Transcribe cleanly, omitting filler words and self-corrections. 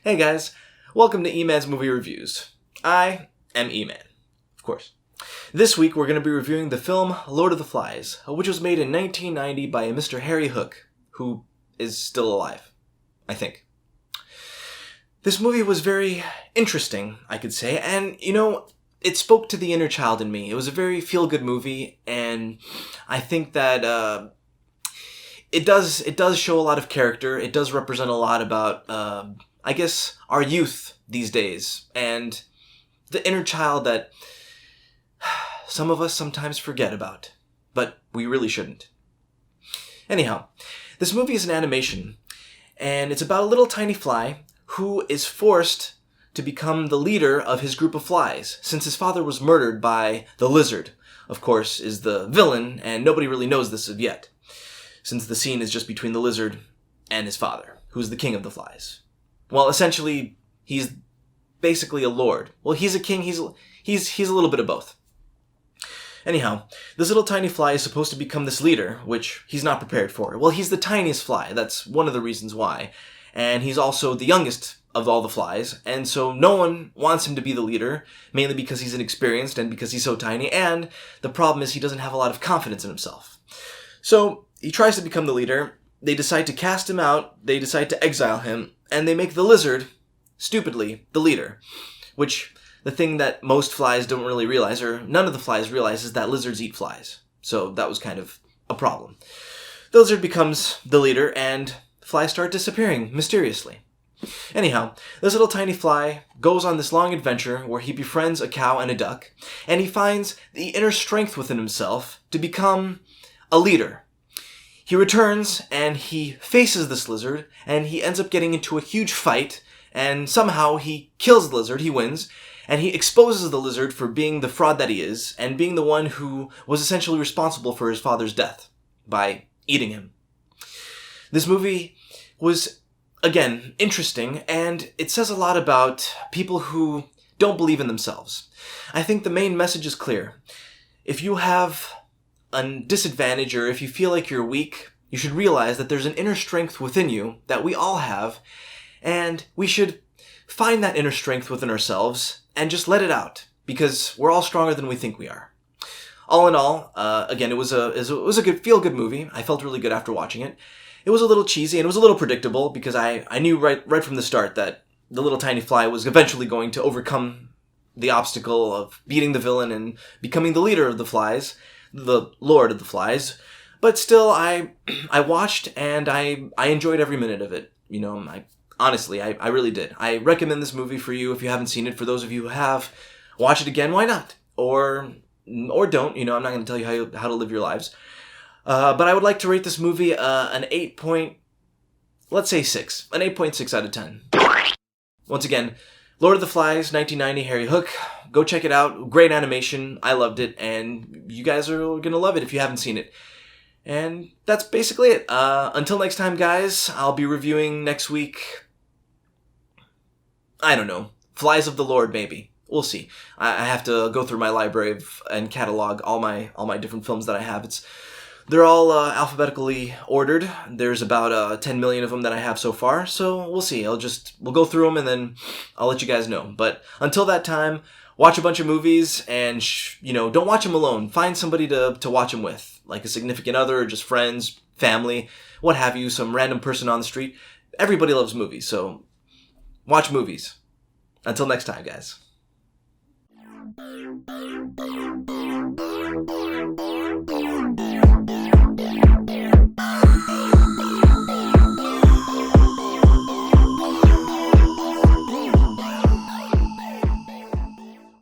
Hey guys, welcome to E-Man's Movie Reviews. I am E-Man, of course. This week we're going to be reviewing the film Lord of the Flies, which was made in 1990 by a Mr. Harry Hook, who is still alive, I think. This movie was very interesting, I could say, and it spoke to the inner child in me. It was a very feel-good movie, and I think that it does show a lot of character. It does represent a lot about I guess, our youth these days, and the inner child that some of us sometimes forget about, but we really shouldn't. Anyhow, this movie is an animation, and it's about a little tiny fly who is forced to become the leader of his group of flies, since his father was murdered by the lizard, of course, is the villain, and nobody really knows this yet, since the scene is just between the lizard and his father, who's the king of the flies. Well, essentially, he's basically a lord. Well, he's a king, he's a little bit of both. Anyhow, this little tiny fly is supposed to become this leader, which he's not prepared for. Well, he's the tiniest fly, that's one of the reasons why. And he's also the youngest of all the flies, and so no one wants him to be the leader, mainly because he's inexperienced and because he's so tiny, and the problem is he doesn't have a lot of confidence in himself. So, he tries to become the leader, they decide to cast him out, they decide to exile him, and they make the lizard, stupidly, the leader. Which, the thing that most flies don't really realize, or none of the flies realize, is that lizards eat flies. So that was kind of a problem. The lizard becomes the leader, and flies start disappearing, mysteriously. Anyhow, this little tiny fly goes on this long adventure where he befriends a cow and a duck, and he finds the inner strength within himself to become a leader. He returns, and he faces this lizard, and he ends up getting into a huge fight, and somehow he kills the lizard, he wins, and he exposes the lizard for being the fraud that he is, and being the one who was essentially responsible for his father's death, by eating him. This movie was, again, interesting, and it says a lot about people who don't believe in themselves. I think the main message is clear. If you have a disadvantage, or if you feel like you're weak, you should realize that there's an inner strength within you that we all have, and we should find that inner strength within ourselves and just let it out, because we're all stronger than we think we are. All in all, again, it was a good feel-good movie. I felt really good after watching it. It was a little cheesy and it was a little predictable because I knew right from the start that the little tiny fly was eventually going to overcome the obstacle of beating the villain and becoming the leader of the flies, the Lord of the Flies, but still, I watched and I enjoyed every minute of it. Honestly, I really did. I recommend this movie for you if you haven't seen it. For those of you who have, watch it again. Why not? Or don't. I'm not going to tell you how to live your lives. But I would like to rate this movie an 8.6 out of 10. Once again, Lord of the Flies, 1990, Harry Hook. Go check it out. Great animation. I loved it, and you guys are going to love it if you haven't seen it. And that's basically it. Until next time, guys, I'll be reviewing next week, I don't know, Flies of the Lord, maybe. We'll see. I have to go through my library and catalog all my different films that I have. They're all alphabetically ordered. There's about 10 million of them that I have so far, so we'll see. We'll go through them and then I'll let you guys know. But until that time, watch a bunch of movies and, don't watch them alone. Find somebody to watch them with, like a significant other or just friends, family, what have you, some random person on the street. Everybody loves movies, so watch movies. Until next time, guys.